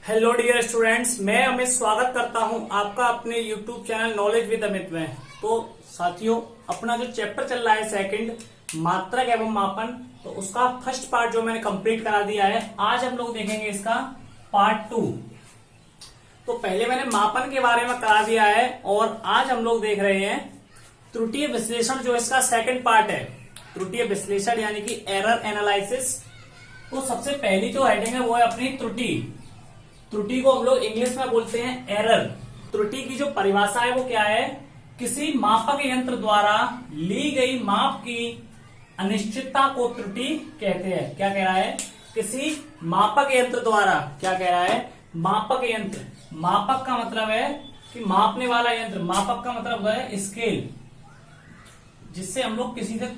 Hello dear students, मैं अमित स्वागत करता हूं आपका अपने YouTube channel knowledge with Amit में। तो साथियों, अपना जो चैप्टर चल रहा है सेकंड, मात्रक एवं मापन, तो उसका फर्स्ट पार्ट जो मैंने कंप्लीट करा दिया है। आज हम लोग देखेंगे इसका पार्ट 2। तो पहले मैंने मापन के बारे में करा दिया है और आज हम लोग देख रहे हैं त्रुटीय विश्लेषण, जो इसका सेकंड पार्ट है। त्रुटीय विश्लेषण यानी कि एरर एनालिसिस। तो सबसे पहली जो हेडिंग है वो है अपनी त्रुटि। त्रुटि को हम लोग इंग्लिश में बोलते हैं एरर। त्रुटि की जो परिभाषा है वो क्या है? किसी मापक यंत्र द्वारा ली गई माप की अनिश्चितता को त्रुटि कहते हैं। क्या कह रहा है? किसी मापक यंत्र द्वारा, क्या कह रहा है? मापक यंत्र। मापक का मतलब है कि मापने वाला यंत्र। मापक का मतलब है स्केल, जिससे हम लोग किसी से,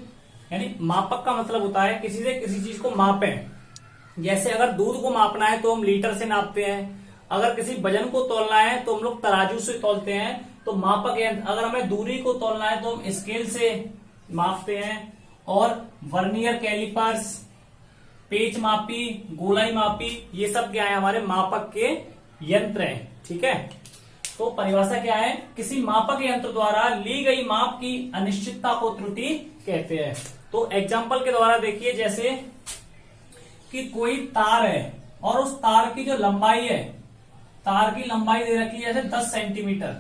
यानी मापक का मतलब होता है किसी से किसी चीज को मापें। जैसे अगर दूध को मापना है तो हम लीटर से नापते हैं, अगर किसी वजन को तोलना है तो हम लोग तराजू से तोलते हैं, तो मापक यंत्र। अगर हमें दूरी को तोलना है तो हम स्केल से मापते हैं। और वर्नियर कैलिपर्स, पेच मापी, गोलाई मापी, ये सब क्या है? हमारे मापक के यंत्र हैं। ठीक है। तो परिभाषा क्या है? किसी मापक यंत्र द्वारा ली गई माप की अनिश्चितता को त्रुटि कहते हैं। तो एग्जाम्पल के द्वारा देखिए, जैसे कि कोई तार है और उस तार की जो लंबाई है, तार की लंबाई दे रखी है जैसे 10 सेंटीमीटर।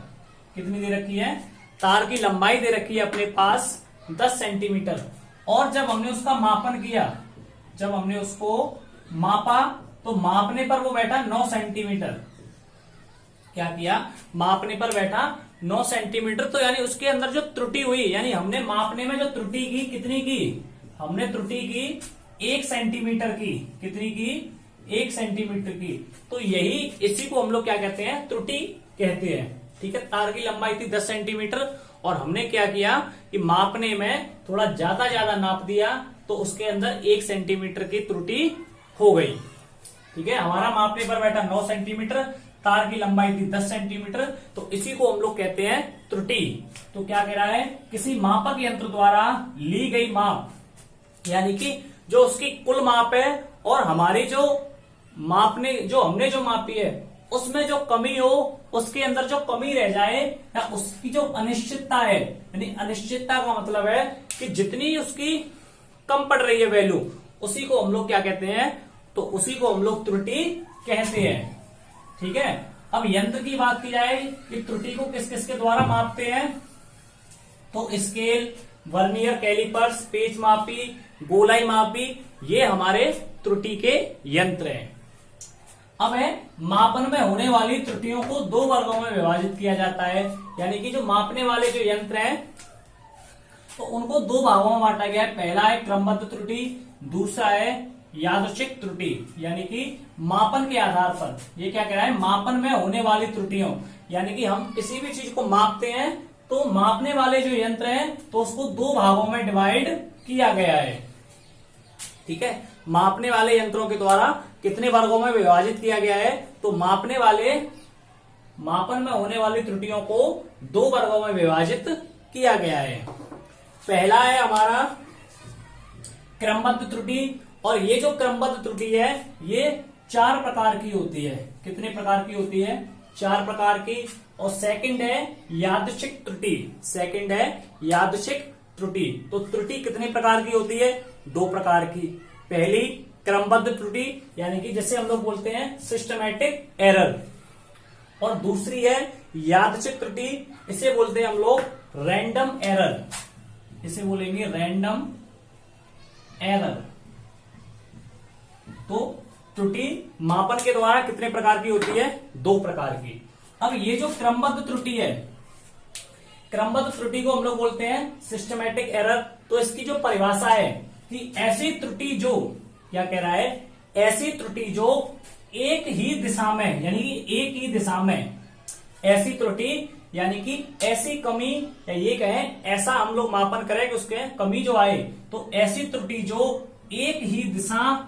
कितनी दे रखी है? तार की लंबाई दे रखी है अपने पास 10 सेंटीमीटर। और जब हमने उसका मापन किया, जब हमने उसको मापा, तो मापने पर वो बैठा 9 सेंटीमीटर। क्या किया? मापने पर बैठा 9 सेंटीमीटर। तो यानी उसके अंदर जो त्रुटि हुई, यानी हमने मापने में जो त्रुटि की, कितनी की? हमने त्रुटि की 1 सेंटीमीटर की। कितनी की? 1 सेंटीमीटर की। तो यही, इसी को हम लोग क्या कहते हैं? त्रुटि कहते हैं। ठीक है। तार की लंबाई थी 10 सेंटीमीटर और हमने क्या किया कि मापने में थोड़ा ज्यादा नाप दिया, तो उसके अंदर 1 सेंटीमीटर की त्रुटि हो गई। ठीक है। हमारा मापने पर बैठा 9 सेंटीमीटर, तार की लंबाई थी 10 सेंटीमीटर, तो इसी को हम लोग कहते हैं त्रुटि। तो क्या कह रहा है? किसी मापक यंत्र द्वारा ली गई माप, यानी कि जो उसकी कुल माप है और हमारी जो मापने, जो हमने जो मापी है, उसमें जो कमी हो, उसके अंदर जो कमी रह जाए, या उसकी जो अनिश्चितता है, यानी अनिश्चितता का मतलब है कि जितनी उसकी कम पड़ रही है वैल्यू, उसी को हम लोग क्या कहते हैं? तो उसी को हम लोग त्रुटि कहते हैं। ठीक है। अब यंत्र की बात की जाए कि त्रुटि को किस किस के द्वारा मापते हैं, तो स्केल, वर्नियर कैलिपर्स, पेच मापी, गोलाई मापी, ये हमारे त्रुटि के यंत्र हैं। अब है, मापन में होने वाली त्रुटियों को 2 वर्गों में विभाजित किया जाता है। यानी कि जो मापने वाले जो यंत्र हैं, तो उनको 2 भागों में बांटा गया है। पहला है क्रमबद्ध त्रुटि, दूसरा है यादृच्छिक त्रुटि। यानी कि मापन के आधार पर, ये क्या कह रहा है? मापन में होने वाली त्रुटियों, यानी कि हम किसी भी चीज को मापते हैं, तो मापने वाले जो यंत्र हैं, तो उसको 2 भागों में डिवाइड किया गया है। ठीक है। मापने वाले यंत्रों के द्वारा कितने वर्गों में विभाजित किया गया है? तो मापने वाले, मापन में होने वाली त्रुटियों को 2 वर्गों में विभाजित किया गया है। पहला है हमारा क्रमबद्ध त्रुटि, और ये जो क्रमबद्ध त्रुटि है, ये 4 प्रकार की होती है। कितने प्रकार की होती है? 4 प्रकार की। और सेकंड है यादृच्छिक त्रुटि। सेकंड है यादृच्छिक त्रुटि। तो त्रुटि कितने प्रकार की होती है? 2 प्रकार की। पहली क्रमबद्ध त्रुटि, यानी कि जैसे हम लोग बोलते हैं सिस्टमैटिक एरर, और दूसरी है यादृच्छिक त्रुटि, इसे बोलते हैं हम लोग रैंडम एरर। इसे बोलेंगे रैंडम एरर। तो त्रुटि मापन के द्वारा कितने प्रकार की होती है? 2 प्रकार की। अब ये जो क्रमबद्ध त्रुटि है, क्रमबद्ध त्रुटि को हम लोग बोलते हैं सिस्टमैटिक एरर। तो इसकी जो परिभाषा है कि ऐसी त्रुटि जो, क्या कह रहा है? ऐसी त्रुटि जो एक ही दिशा में, यानी कि एक ही दिशा में, ऐसी त्रुटि, यानी कि ऐसी कमी, या ये कहें ऐसा हम लोग मापन करें कि उसके कमी जो आए, तो ऐसी त्रुटि जो एक ही दिशा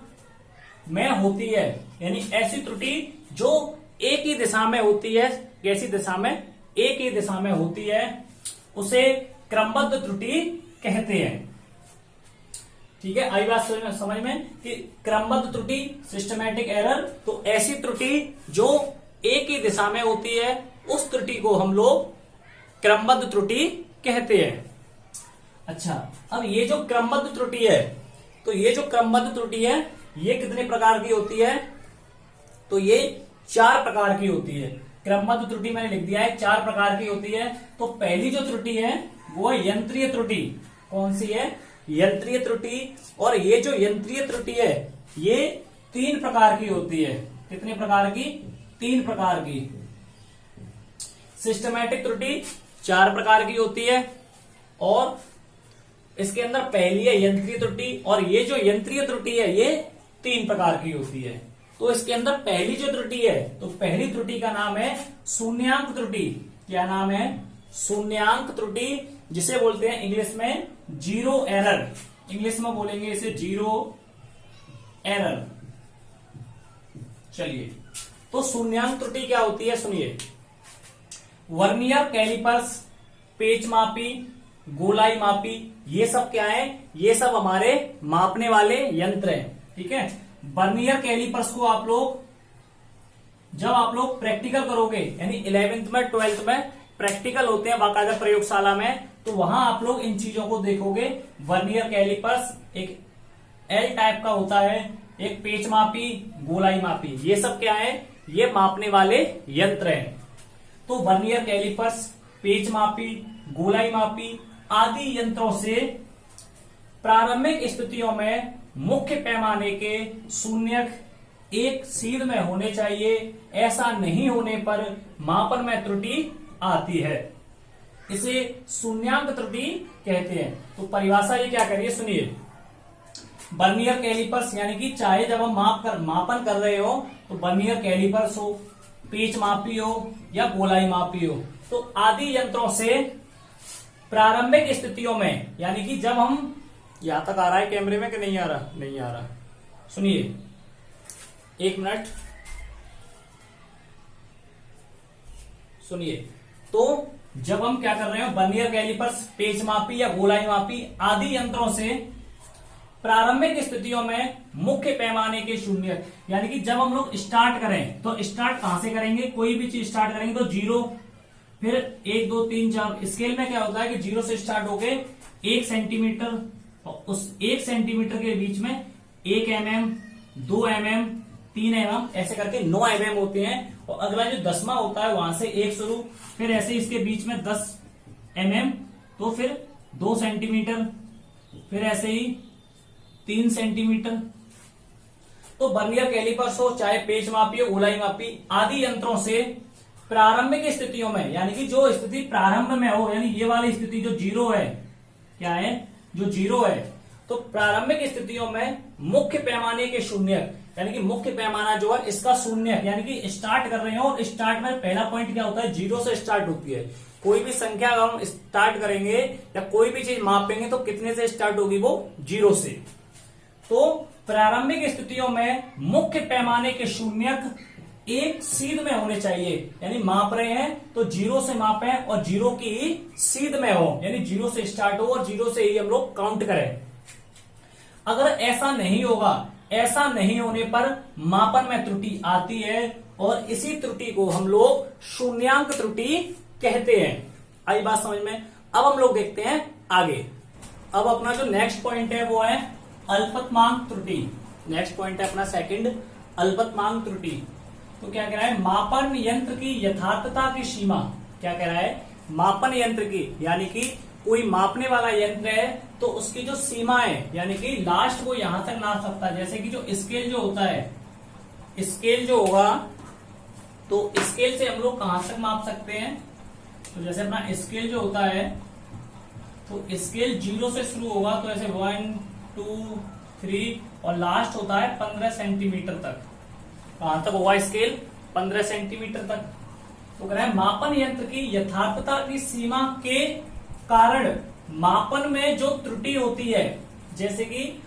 में होती है, यानी ऐसी त्रुटि जो एक ही दिशा में होती है। कैसी दिशा में? एक ही दिशा में होती है, उसे क्रमबद्ध त्रुटि कहते हैं। ठीक है, आई बात समझ में कि क्रमबद्ध त्रुटि सिस्टमैटिक एरर, तो ऐसी त्रुटि जो एक ही दिशा में होती है उस त्रुटि को हम लोग क्रमबद्ध त्रुटि कहते हैं। अच्छा, अब ये जो क्रमबद्ध त्रुटि है, तो ये जो क्रमबद्ध त्रुटि है ये कितने प्रकार की होती है? तो ये 4 प्रकार की होती है। क्रमबद्ध त्रुटि मैंने लिख दिया है 4 प्रकार की होती है। तो पहली जो त्रुटि है वो है यंत्रीय त्रुटि। कौन सी है? यंत्रीय त्रुटि। और ये जो यंत्रीय त्रुटि है ये 3 प्रकार की होती है। कितने प्रकार की? 3 प्रकार की। सिस्टमैटिक त्रुटि 4 प्रकार की होती है और इसके अंदर पहली है यंत्रीय त्रुटि, और ये जो यंत्रीय त्रुटि है ये 3 प्रकार की होती है। तो इसके अंदर पहली जो त्रुटि है, तो पहली त्रुटि का नाम है शून्यांक त्रुटि। क्या नाम है? शून्यांक त्रुटि, जिसे बोलते हैं इंग्लिश में जीरो एरर। इंग्लिश में बोलेंगे इसे जीरो एरर। चलिए, तो शून्यांक त्रुटि क्या होती है सुनिए। वर्नियर कैलिपर्स, पेच मापी, गोलाई मापी, ये सब क्या है? ये सब हमारे मापने वाले यंत्र हैं। ठीक है, वर्नियर कैलिपर्स को आप लोग जब आप लोग प्रैक्टिकल करोगे, यानी 11th में 12th में प्रैक्टिकल होते हैं बाकायदा प्रयोगशाला में, तो वहां आप लोग इन चीजों को देखोगे। वर्नियर कैलिपर्स एक एल टाइप का होता है, एक पेच मापी, गोलाई मापी, ये सब क्या है? ये मापने वाले यंत्र हैं। तो वर्नियर कैलिपर्स, पेच मापी, गोलाई मापी आदि यंत्रों से प्रारंभिक स्थितियों में मुख्य पैमाने के शून्यक एक सीध में होने चाहिए। ऐसा नहीं होने पर मापन में त्रुटि आती है। इसे शून्यांक त्रुटि कहते हैं। तो परिभाषा ये क्या करिए सुनिए। वर्नियर कैलिपर्स यानी कि चाहे जब हम मापन कर रहे हो तो वर्नियर कैलिपर्स हो, पेच मापी हो या गोलाई मापी हो, तो आदि यंत्रों से प्रारंभिक स्थितियों में, यानी कि जब हम, यहां तक आ रहा है कैमरे में कि नहीं आ रहा? नहीं आ रहा। सुनिए 1 मिनट सुनिए। तो जब हम क्या कर रहे हो, वर्नियर कैलिपर्स, पेच मापी या गोलाई मापी आदि यंत्रों से प्रारंभिक स्थितियों में मुख्य पैमाने के शून्य, यानी कि जब हम लोग स्टार्ट करें तो स्टार्ट कहां से करेंगे? कोई भी चीज स्टार्ट करेंगे तो 0, फिर 1 2 3 4। स्केल में क्या होता है कि 0 से स्टार्ट होके 1 सेंटीमीटर, और उस 1 सेंटीमीटर के बीच में 1 mm, 2 mm, 3 mm, ऐसे करके 9 mm होते हैं। और अगला जो 10वां होता है वहां से 1 शुरू, फिर ऐसे इसके बीच में 10 mm, तो फिर 2 सेंटीमीटर, फिर ऐसे ही 3 सेंटीमीटर। तो वर्नियर कैलिपर्स हो, चाहे पेच मापी हो, गोलाई मापी आदि यंत्रों से प्रारंभिक स्थितियों में, यानी कि जो स्थिति प्रारंभ में हो, यानी ये वाली स्थिति जो 0 है, क्या है? जो 0 है, तो प्रारंभिक स्थितियों में मुख्य पैमाने के शून्य, यानी कि मुख्य पैमाना जो है इसका शून्य, यानी कि स्टार्ट कर रहे हो और स्टार्ट में पहला पॉइंट क्या होता है? 0 से स्टार्ट होती है। कोई भी संख्या अगर हम स्टार्ट करेंगे या कोई भी चीज मापेंगे तो कितने से स्टार्ट होगी? वो 0 से। तो प्रारंभिक स्थितियों में मुख्य पैमाने के शून्यक एक सीध में होने चाहिए, यानी माप रहे हैं तो 0 से मापें और 0 की सीध में हो, यानी 0 से स्टार्ट हो और 0 से ही हम लोग काउंट करें। अगर ऐसा नहीं होगा, ऐसा नहीं होने पर मापन में त्रुटि आती है और इसी त्रुटि को हम लोग शून्यांक त्रुटि कहते हैं। आई बात समझ में? अब हम लोग देखते हैं आगे। अब अपना जो नेक्स्ट पॉइंट है वो है अल्पतमांक त्रुटि। नेक्स्ट पॉइंट है अपना सेकंड, अल्पतमांक त्रुटि। तो क्या कह रहा है? मापन यंत्र की यथार्थता की सीमा। क्या कह रहा है? मापन यंत्र की, यानी कि कोई मापने वाला यंत्र है तो उसकी जो सीमा है, यानी कि लास्ट वो यहां तक नाप सकता है। जैसे कि जो स्केल जो होता है, स्केल जो होगा तो स्केल से हम लोग कहां तक माप सकते हैं? तो जैसे अपना स्केल जो होता है, तो स्केल 0 से शुरू होगा, तो ऐसे 1 2 3 और लास्ट होता है 15 सेंटीमीटर तक। कहां तक होगा स्केल? 15 सेंटीमीटर तक। तो कह रहा है मापन यंत्र की यथार्थता की सीमा के कारण मापन में जो त्रुटि होती है, जैसे कि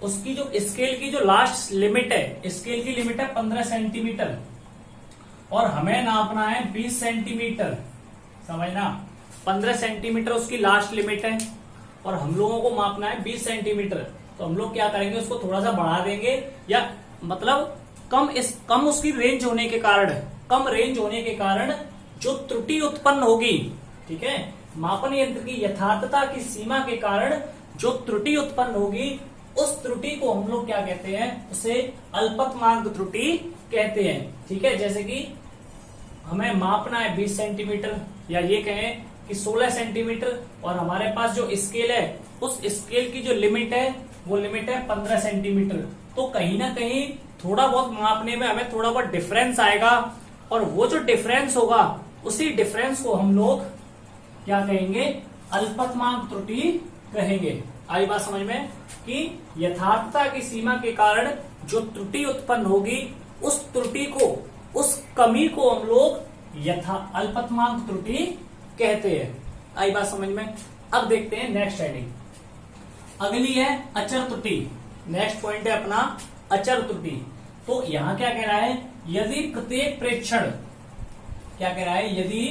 उसकी जो स्केल की जो लास्ट लिमिट है, स्केल की लिमिट है 15 सेंटीमीटर और हमें नापना है 20 सेंटीमीटर। समझना, 15 सेंटीमीटर उसकी लास्ट लिमिट है और हम लोगों को मापना है 20 सेंटीमीटर। तो हम लोग क्या करेंगे, उसको थोड़ा सा बढ़ा देंगे, या मतलब कम उसकी रेंज होने के कारण, कम रेंज होने के कारण जो त्रुटि उत्पन्न होगी, ठीक है, मापन यंत्र की यथार्थता की सीमा के कारण जो त्रुटि उत्पन्न होगी, उस त्रुटि को हम लोग क्या कहते हैं, उसे अल्पतमांक त्रुटि कहते हैं। ठीक है, जैसे कि हमें मापना है 20 सेंटीमीटर, या ये कहें कि 16 सेंटीमीटर, और हमारे पास जो स्केल है, उस स्केल की जो लिमिट है वो लिमिट है 15 सेंटीमीटर। तो कहीं ना कहीं थोड़ा बहुत मापने में हमें थोड़ा बहुत डिफरेंस आएगा, और वो जो डिफरेंस होगा, उसी डिफरेंस को हम लोग क्या कहेंगे, अल्पतमांक त्रुटि कहेंगे। आई बात समझ में, कि यथार्थता की सीमा के कारण जो त्रुटि उत्पन्न होगी, उस त्रुटि को, उस कमी को हम लोग अल्पतमांक त्रुटि कहते हैं। आई बात समझ में। अब देखते हैं नेक्स्ट हेडिंग, अगली है अचर त्रुटि। नेक्स्ट पॉइंट है अपना अचर त्रुटि। तो यहां क्या कह रहा है, यदि प्रत्येक प्रेक्षण, क्या कह रहा है, यदि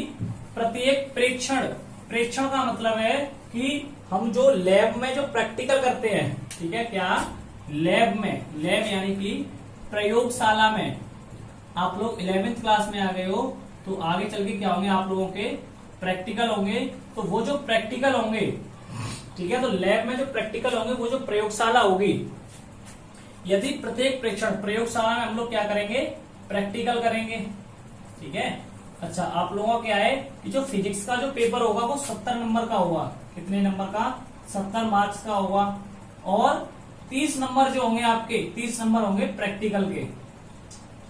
प्रत्येक प्रेक्षण, प्रेक्षण का मतलब है कि हम जो लैब में जो प्रैक्टिकल करते हैं, ठीक है, क्या लैब में, लैब यानी कि प्रयोगशाला में, आप लोग 11वीं क्लास में आ गए हो, तो आगे चल के क्या होंगे आप लोगों के प्रैक्टिकल होंगे। तो वो जो प्रैक्टिकल होंगे, ठीक है, तो लैब में जो प्रैक्टिकल होंगे, वो जो प्रयोगशाला होगी, यदि प्रत्येक प्रेक्षण, प्रयोगशाला में हम लोग क्या करेंगे, प्रैक्टिकल करेंगे। ठीक है, अच्छा, आप लोगों का क्या है कि जो फिजिक्स का जो पेपर होगा वो 70 नंबर का होगा। कितने नंबर का, 70 मार्क्स का होगा, और 30 नंबर जो होंगे आपके, 30 नंबर होंगे प्रैक्टिकल के।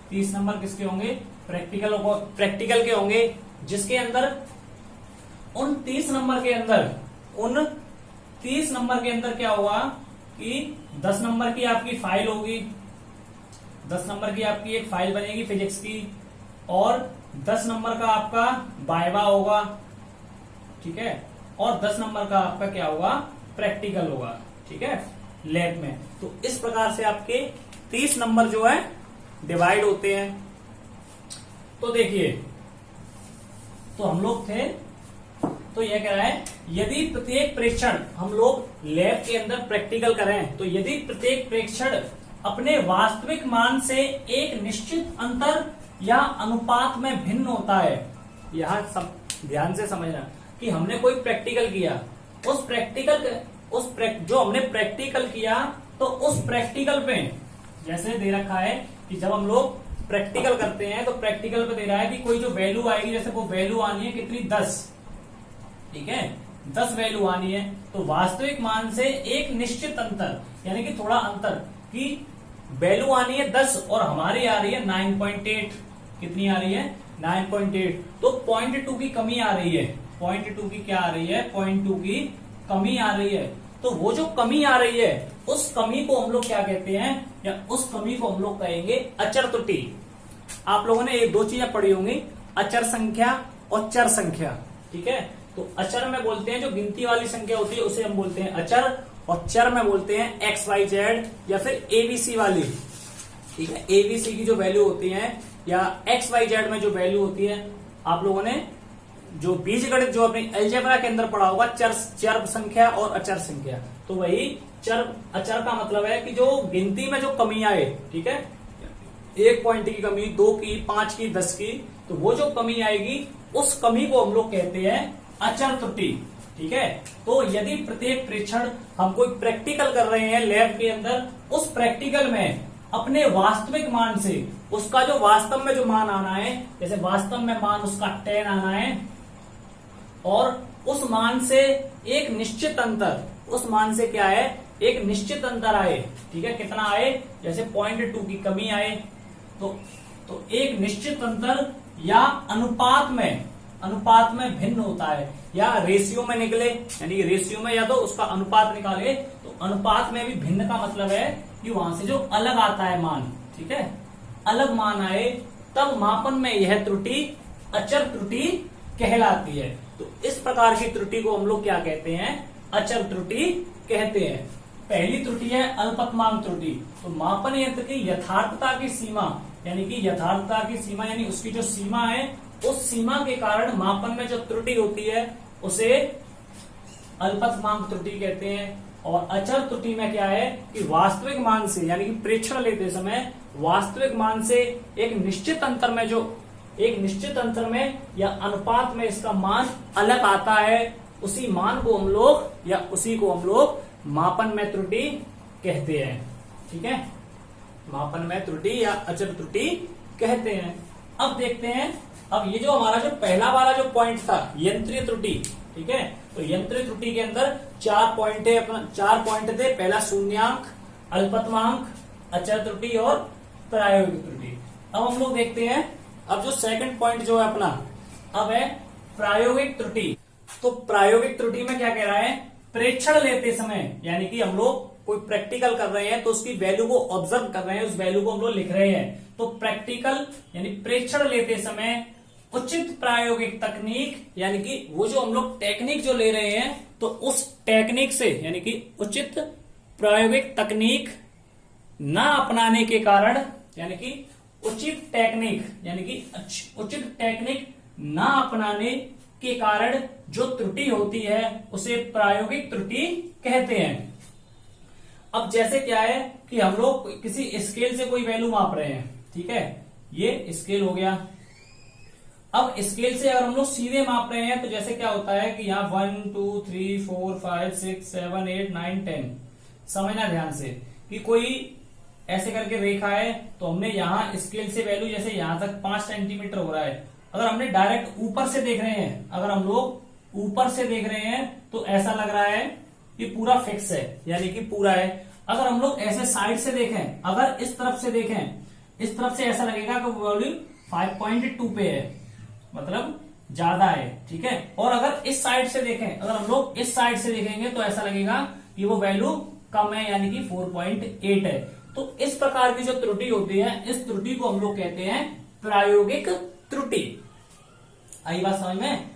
30 नंबर किसके होंगे, प्रैक्टिकल के होंगे, जिसके अंदर उन 30 नंबर के अंदर क्या होगा कि 10 नंबर की आपकी फाइल होगी, 10 नंबर की आपकी एक फाइल बनेगी फिजिक्स की, और 10 नंबर का आपका वाइवा होगा। ठीक है, और 10 नंबर का आपका क्या होगा, प्रैक्टिकल होगा। ठीक है, लैब में। तो इस प्रकार से आपके 30 नंबर जो है डिवाइड होते हैं। तो देखिए, तो हम लोग थे, तो यह कह रहा है, यदि प्रत्येक प्रेक्षण, हम लोग लैब के अंदर प्रैक्टिकल करें, तो यदि प्रत्येक प्रेक्षण अपने वास्तविक मान से एक निश्चित अंतर या अनुपात में भिन्न होता है। यहां सब ध्यान से समझना कि हमने कोई प्रैक्टिकल किया, जो हमने प्रैक्टिकल किया, तो उस प्रैक्टिकल पे जैसे दे रखा है कि जब हम लोग प्रैक्टिकल करते हैं, तो प्रैक्टिकल पे दे रहा है कि कोई जो वैल्यू आएगी, जैसे वो वैल्यू आनी है कितनी, 10। ठीक है, 10 वैल्यू आनी है, तो वास्तविक मान से एक निश्चित अंतर, यानी कि थोड़ा अंतर, कि वैल्यू आनी है 10 और हमारी आ रही है 9.8। कितनी आ रही है, 9.8। तो 0.2 की कमी आ रही है, 0.2 की क्या आ रही है, 0.2 की कमी आ रही है। तो वो जो कमी आ रही है, उस कमी को हम लोग क्या कहते हैं, या उस कमी को हम लोग कहेंगे अचर त्रुटि। आप लोगों ने 1-2 चीजें पढ़ी होंगी, अचर संख्या और चर संख्या। ठीक है, तो अचर में बोलते हैं जो गिनती वाली संख्या होती है, उसे हम बोलते हैं अचर, और चर में बोलते हैं XYZ या फिर ABC वाली। ठीक है, ABC की जो वैल्यू होती है, या XYZ में जो वैल्यू होती है, आप लोगों ने जो बीजगणित जो अपनी अलजेब्रा के अंदर पढ़ा होगा, चर संख्या और अचर संख्या। तो वही अचर का मतलब है कि जो गिनती में जो कमी आए, ठीक है, 1 पॉइंट की कमी, 2 की, 5 की, 10 की, तो वो जो कमी आएगी, उस कमी को हम लोग कहते हैं अचर त्रुटि। ठीक है, तो यदि प्रत्येक प्रेक्षण हम कोई प्रैक्टिकल कर रहे हैं लैब के अंदर, उस प्रैक्टिकल में अपने वास्तविक मान से, उसका जो वास्तव में जो मान आना है, जैसे वास्तव में मान उसका 10 आना है, और उस मान से एक निश्चित अंतर, उस मान से क्या है, एक निश्चित अंतर आए। ठीक है, कितना आए, जैसे 0.2 की कमी आए, तो एक निश्चित अंतर या अनुपात में भिन्न होता है, या रेशियो में निकले, यानी कि रेशियो में या तो उसका अनुपात निकाले, तो अनुपात में भी भिन्न का मतलब है कि वहां से जो अलग आता है मान, ठीक है, अलग मान आए, तब मापन में यह त्रुटि अचर त्रुटि कहलाती है। तो इस प्रकार की त्रुटि को हम लोग क्या कहते हैं, अचर त्रुटि कहते हैं। पहली त्रुटि है अल्पतमांक त्रुटि। तो मापन यंत्र की यथार्थता की सीमा, यानी कि यथार्थता की सीमा यानी उसकी जो सीमा है, उस सीमा के कारण मापन में जो त्रुटि होती है, उसे अल्पतमांक त्रुटि कहते हैं। और अचर त्रुटि में क्या है कि वास्तविक मान से यानी कि प्रेक्षण लेते समय वास्तविक मान से एक निश्चित अंतर में या अनुपात में इसका मान अलग आता है, उसी मान को हम लोग या उसी को हम लोग मापन में त्रुटि कहते हैं। ठीक है, मापन में त्रुटि या अचर त्रुटि कहते हैं। अब देखते हैं, अब ये जो हमारा जो पहला वाला जो पॉइंट था यंत्रीय त्रुटि, ठीक है, तो यंत्रीय त्रुटि के अंदर 4 पॉइंट है, अपना 4 पॉइंट थे। पहला शून्यांक, अल्पतमांक, अचर त्रुटि और प्रायोगिक त्रुटि। अब हम लोग देखते हैं, अब जो सेकंड पॉइंट जो है अपना अब है प्रायोगिक त्रुटि। तो प्रायोगिक त्रुटि में क्या कह रहा है, प्रेक्षण लेते समय यानी कि हम लोग कोई प्रैक्टिकल कर रहे हैं तो उसकी वैल्यू को ऑब्जर्व कर रहे हैं, उस वैल्यू को हम लोग लिख रहे हैं। तो प्रैक्टिकल यानी प्रेक्षण लेते समय उचित प्रायोगिक तकनीक यानी कि वो जो हम लोग टेक्निक जो ले रहे हैं तो उस टेक्निक से यानी कि उचित प्रायोगिक तकनीक ना अपनाने के कारण यानी कि उचित टेक्निक यानी कि उचित टेक्निक ना अपनाने के कारण जो त्रुटि होती है उसे प्रायोगिक त्रुटि कहते हैं। अब जैसे क्या है कि हम लोग किसी स्केल से कोई वैल्यू माप रहे हैं, ठीक है, ये स्केल हो गया। अब स्केल से अगर हम लोग सीधे माप रहे हैं तो जैसे क्या होता है कि यहाँ 1 2 3 4 5 6 7 8 9 10 समझना ध्यान से कि कोई ऐसे करके रेखा है तो हमने यहाँ स्केल से वैल्यू जैसे यहाँ तक 5 सेंटीमीटर हो रहा है। अगर हमने डायरेक्ट ऊपर से देख रहे हैं, अगर हम लोग ऊपर से देख रहे हैं तो ऐसा लग रहा है कि पूरा फिक्स है यानी कि पूरा है। अगर हम लोग ऐसे साइड से देखें, अगर इस तरफ से देखें, इस तरफ से ऐसा लगेगा कि वैल्यू 5.2 पे है, मतलब ज्यादा है, ठीक है। और अगर इस साइड से देखें, अगर हम लोग इस साइड से देखेंगे तो ऐसा लगेगा कि वो वैल्यू कम है यानी कि 4.8 है। तो इस प्रकार की जो त्रुटि होती है, इस त्रुटि को हम लोग कहते हैं प्रायोगिक त्रुटि। आई बात समझ में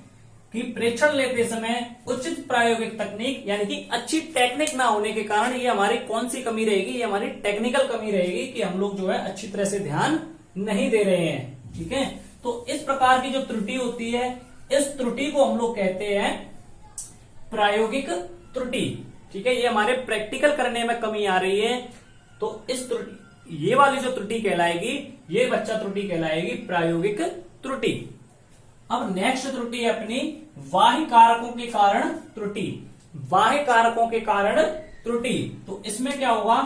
कि प्रेक्षण लेते समय उचित प्रायोगिक तकनीक यानी कि अच्छी टेक्निक ना होने के कारण ये हमारी कौन सी कमी रहेगी, ये हमारी टेक्निकल कमी रहेगी कि हम लोग जो है अच्छी तरह से ध्यान नहीं दे रहे हैं, ठीक है। तो इस प्रकार की जो त्रुटि होती है, इस त्रुटि को हम लोग कहते हैं प्रायोगिक त्रुटि, ठीक है। ये हमारे प्रैक्टिकल करने में कमी आ रही है तो इस त्रुटि, ये वाली जो त्रुटि कहलाएगी, ये बच्चा त्रुटि कहलाएगी प्रायोगिक त्रुटि। अब नेक्स्ट त्रुटि है अपनी बाह्य कारकों के कारण त्रुटि। बाह्य कारकों के कारण त्रुटि, तो इसमें क्या होगा,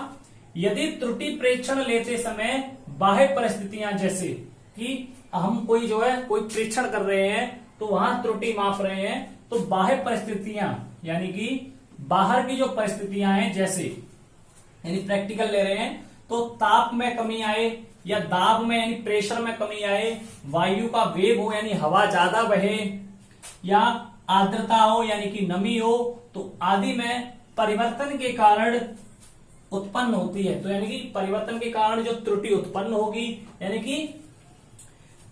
यदि त्रुटि प्रेक्षण लेते समय बाह्य परिस्थितियां जैसे कि हम कोई जो है कोई प्रेक्षण कर रहे हैं तो वहां त्रुटि माप रहे हैं, तो बाह्य परिस्थितियां यानी कि बाहर की जो परिस्थितियां हैं, जैसे यानी प्रैक्टिकल ले रहे हैं तो ताप में कमी आए या दाब में यानी प्रेशर में कमी आए, वायु का वेग हो यानी हवा ज्यादा बहे, या आर्द्रता हो यानी कि नमी हो, तो आदि में परिवर्तन के कारण उत्पन्न होती है। तो यानी कि परिवर्तन के कारण जो त्रुटि उत्पन्न होगी यानी कि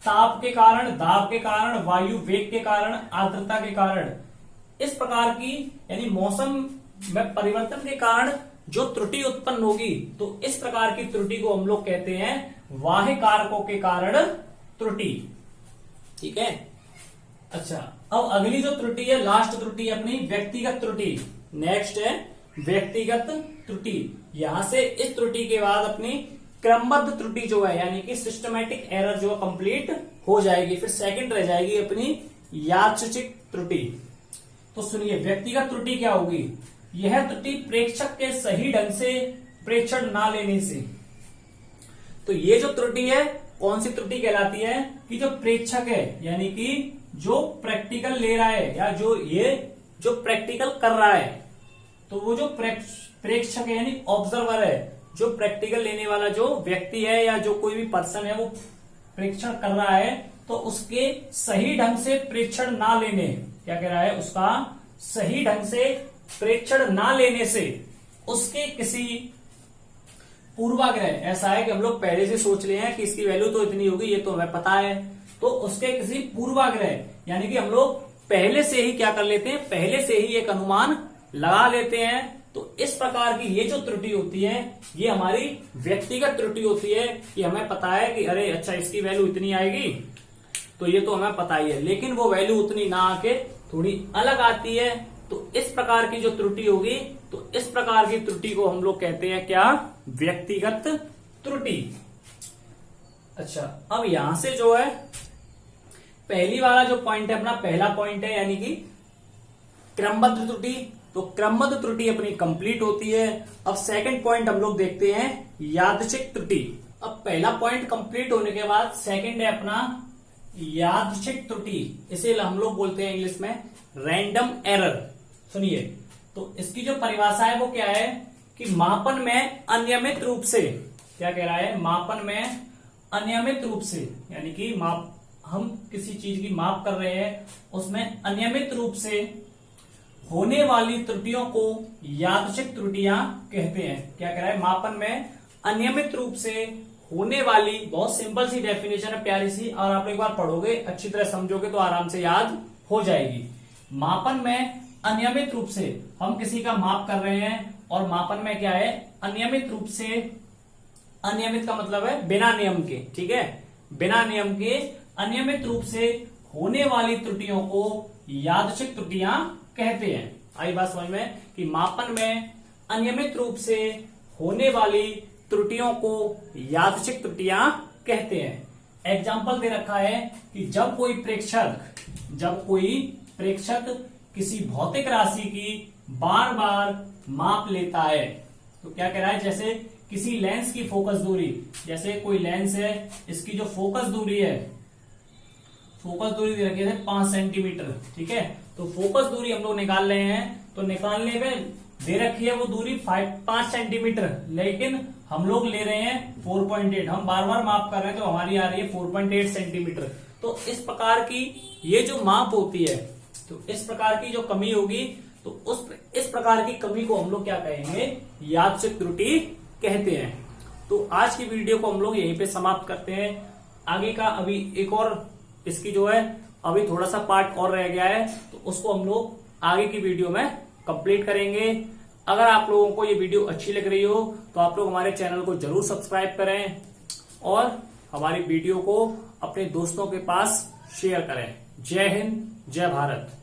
ताप के कारण, दाब के कारण, वायु वेग के कारण, आर्द्रता के कारण, इस प्रकार की यानी मौसम में परिवर्तन के कारण जो त्रुटि उत्पन्न होगी, तो इस प्रकार की त्रुटि को हम लोग कहते हैं बाह्य कारकों के कारण त्रुटि, ठीक है। अच्छा, अब अगली जो त्रुटि है, लास्ट त्रुटि है अपनी व्यक्तिगत त्रुटि। नेक्स्ट है व्यक्तिगत त्रुटि। यहां से इस त्रुटि के बाद अपनी क्रमबद्ध त्रुटि जो है यानी कि सिस्टमैटिक एरर जो कंप्लीट हो जाएगी। फिर सेकंड रह जाएगी अपनी यादृच्छिक त्रुटि। तो सुनिए, व्यक्तिगत त्रुटि क्या होगी, यह त्रुटि प्रेक्षक के सही ढंग से प्रेक्षण ना लेने से। तो ये जो त्रुटि है कौन सी त्रुटि कहलाती है कि जो प्रेक्षक है यानी कि जो प्रैक्टिकल ले रहा है या जो प्रैक्टिकल कर रहा है, तो वो जो प्रेक्षक है यानी ऑब्जर्वर है, जो प्रैक्टिकल लेने वाला जो व्यक्ति है या जो कोई भी पर्सन है वो प्रेक्षण कर रहा है, तो उसके सही ढंग से प्रेक्षण ना लेने, क्या कह रहा है, उसका सही ढंग से प्रेक्षण ना लेने से उसके किसी पूर्वाग्रह, ऐसा है कि हम लोग पहले से सोच ले हैं कि इसकी वैल्यू तो इतनी होगी, ये तो हमें पता है, तो उसके किसी पूर्वाग्रह यानी कि हम लोग पहले से ही क्या कर लेते हैं, पहले से ही एक अनुमान लगा लेते हैं। तो इस प्रकार की ये जो त्रुटि होती है ये हमारी व्यक्तिगत त्रुटि होती है कि हमें पता है कि अरे अच्छा इसकी वैल्यू इतनी आएगी, तो ये तो हमें पता ही है, लेकिन वो वैल्यू उतनी ना आके थोड़ी अलग आती है, तो इस प्रकार की जो त्रुटि होगी, तो इस प्रकार की त्रुटि को हम लोग कहते हैं क्या? व्यक्तिगत त्रुटि। अच्छा, अब यहां से जो है पहली वाला जो पॉइंट है अपना, पहला पॉइंट है यानी कि क्रमबद्ध त्रुटि। तो क्रमबद्ध त्रुटि अपनी कंप्लीट होती है। अब सेकंड पॉइंट हम लोग देखते हैं यादृच्छिक त्रुटि। अब पहला पॉइंट कंप्लीट होने के बाद सेकंड है अपना यादृच्छिक त्रुटि। इसे हम लोग बोलते हैं इंग्लिश में रैंडम एरर। सुनिए, तो इसकी जो परिभाषा है वो क्या है कि मापन में अनियमित रूप से, क्या कह रहा है? मापन में अनियमित रूप से, यानी कि हम किसी चीज की माप कर रहे हैं, उसमें अनियमित रूप से होने वाली त्रुटियों को यादृच्छिक त्रुटियां कहते हैं। क्या कह रहा है? मापन में अनियमित रूप से होने वाली, बहुत सिंपल सी डेफिनेशन है, प्यारी सी, और आप एक बार पढ़ोगे अच्छी तरह समझोगे तो आराम से याद हो जाएगी। मापन में अनियमित रूप से, हम किसी का माप कर रहे हैं और मापन में क्या है? अनियमित रूप से। अनियमित का मतलब है बिना नियम के, ठीक है? बिना नियम के अनियमित रूप से होने वाली त्रुटियों को यादृच्छिक त्रुटियां कहते हैं। आई बात समझ में कि मापन में अनियमित रूप से होने वाली त्रुटियों को यादृच्छिक त्रुटियां कहते हैं। एग्जाम्पल दे रखा है कि जब कोई प्रेक्षक किसी भौतिक राशि की बार बार माप लेता है, तो क्या कह रहा है? जैसे किसी लेंस की फोकस दूरी, जैसे कोई लेंस है, इसकी जो फोकस दूरी है, फोकस दूरी दे रखी है 5 सेंटीमीटर, ठीक है? तो फोकस दूरी हम लोग निकाल रहे हैं, तो निकालने में दे रखी है वो दूरी 5 सेंटीमीटर, लेकिन हम लोग ले रहे हैं 4.8। हम बार बार माप कर रहे हैं तो हमारी आ रही है 4.8 सेंटीमीटर। तो इस प्रकार की ये जो माप होती है, तो इस प्रकार की जो कमी होगी, तो इस प्रकार की कमी को हम लोग क्या कहेंगे? यादृच्छिक त्रुटि कहते हैं। तो आज की वीडियो को हम लोग यहीं पे समाप्त करते हैं। आगे का अभी एक और इसकी जो है अभी थोड़ा सा पार्ट और रह गया है, तो उसको हम लोग आगे की वीडियो में कंप्लीट करेंगे। अगर आप लोगों को ये वीडियो अच्छी लग रही हो तो आप लोग हमारे चैनल को जरूर सब्सक्राइब करें और हमारी वीडियो को अपने दोस्तों के पास शेयर करें। जय हिंद, जय भारत।